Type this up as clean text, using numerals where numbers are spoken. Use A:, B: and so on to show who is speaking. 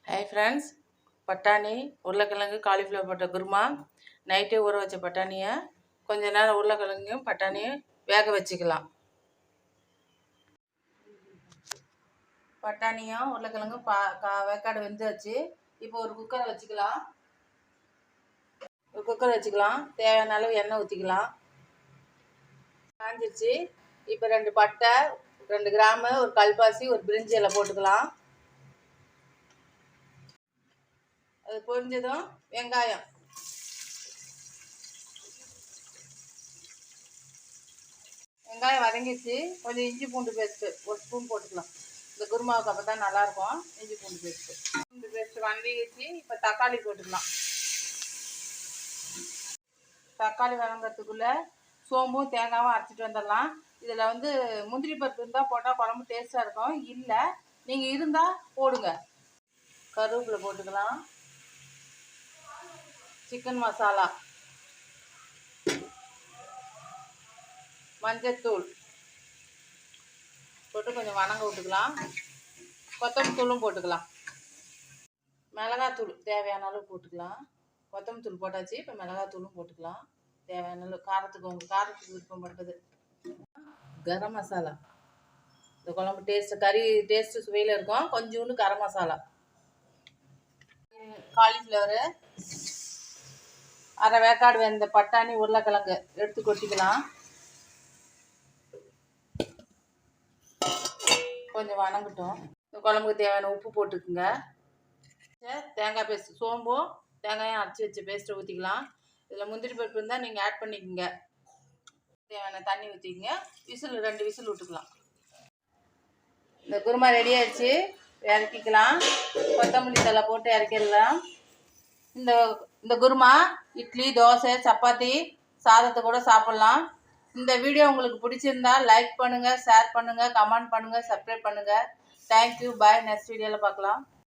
A: Hi friends, பட்டாணி உருளைக்கிழங்கு cauliflower போட்ட குருமா. நைட்டே ஊற வச்ச பட்டாணியை கொஞ்ச நேரம் உருளைக்கிழங்கையும் பட்டாணியும் வேக வச்சுக்கலாம். பட்டாணியும் உருளைக்கிழங்கும் வேக்காடு வெந்தாச்சு. இப்போ ஒரு குக்கரை வச்சுக்கலாம். தேவையான அளவு எண்ணெய் ஊற்றிக்கலாம். காஞ்சிருச்சு. இப்போ 2 பட்டை, 2 கிராம்பு, ஒரு கல்பாசி, ஒரு பிரிஞ்சி இலை போட்டுக்கலாம். அது பொரிஞ்சதும் வெங்காயம் வதங்கிடுச்சு. கொஞ்சம் இஞ்சி பூண்டு பேஸ்ட்டு ஒரு ஸ்பூன் போட்டுக்கலாம். இந்த குருமாவுக்கு அப்போ தான் நல்லாயிருக்கும். இஞ்சி பூண்டு பேஸ்ட்டு வதங்கிடுச்சு. இப்போ தக்காளி போட்டுக்கலாம். தக்காளி வதங்கிறதுக்குள்ளே சோம்பும் தேங்காயும் அரைச்சிட்டு வந்துடலாம். இதில் முந்திரி பருப்பு இருந்தால் போட்டால் குழம்பு டேஸ்ட்டாக இருக்கும். இல்லை நீங்கள் இருந்தால் போடுங்க. கருவேப்பிலை போட்டுக்கலாம். சிக்கன் மசாலா, மஞ்சத்தூள் போட்டு கொஞ்சம் வணங்க விட்டுக்கலாம். கொத்தமல்லி தூளும் போட்டுக்கலாம். மிளகாத்தூள் தேவையான அளவு போட்டுக்கலாம். கொத்தமல்லி தூள் போட்டாச்சு. இப்போ மிளகாத்தூளும் போட்டுக்கலாம் தேவையான அளவு. உங்கள் காரத்துக்கு விருப்பம் பட்டது. கரம் மசாலா, இந்த குழம்பு கறி டேஸ்ட்டு சுவையில் இருக்கும். கொஞ்சோண்டு கரம் மசாலா. காலிஃப்ளவரு, அரை வேக்காடு வெந்த பட்டாணி, உருளைக்கிழங்கு எடுத்து கொட்டிக்கலாம். கொஞ்சம் வணங்கட்டும். இந்த குழம்புக்கு தேவையான உப்பு போட்டுக்குங்க. தேங்காய் பேஸ்ட், சோம்பும் தேங்காயும் அரைச்சி வச்ச பேஸ்ட்டை ஊற்றிக்கலாம். இதில் முந்திரி பருப்பு இருந்தால் நீங்கள் ஆட் பண்ணிக்கோங்க. தேவையான தண்ணி ஊற்றிக்கங்க. 2 விசில் விட்டுக்கலாம். இந்த குருமா ரெடி ஆயிடுச்சு. இறக்கிக்கலாம். கொத்தமல்லி தழை போட்டு இறக்கிடலாம். இந்த குருமா இட்லி, தோசை, சப்பாத்தி, சாதத்தை கூட சாப்பிட்லாம். இந்த வீடியோ உங்களுக்கு பிடிச்சிருந்தா லைக் பண்ணுங்கள், ஷேர் பண்ணுங்கள், கமெண்ட் பண்ணுங்கள், சப்ஸ்கிரைப் பண்ணுங்கள். தேங்க்யூ. பாய். நெக்ஸ்ட் வீடியோவில் பார்க்கலாம்.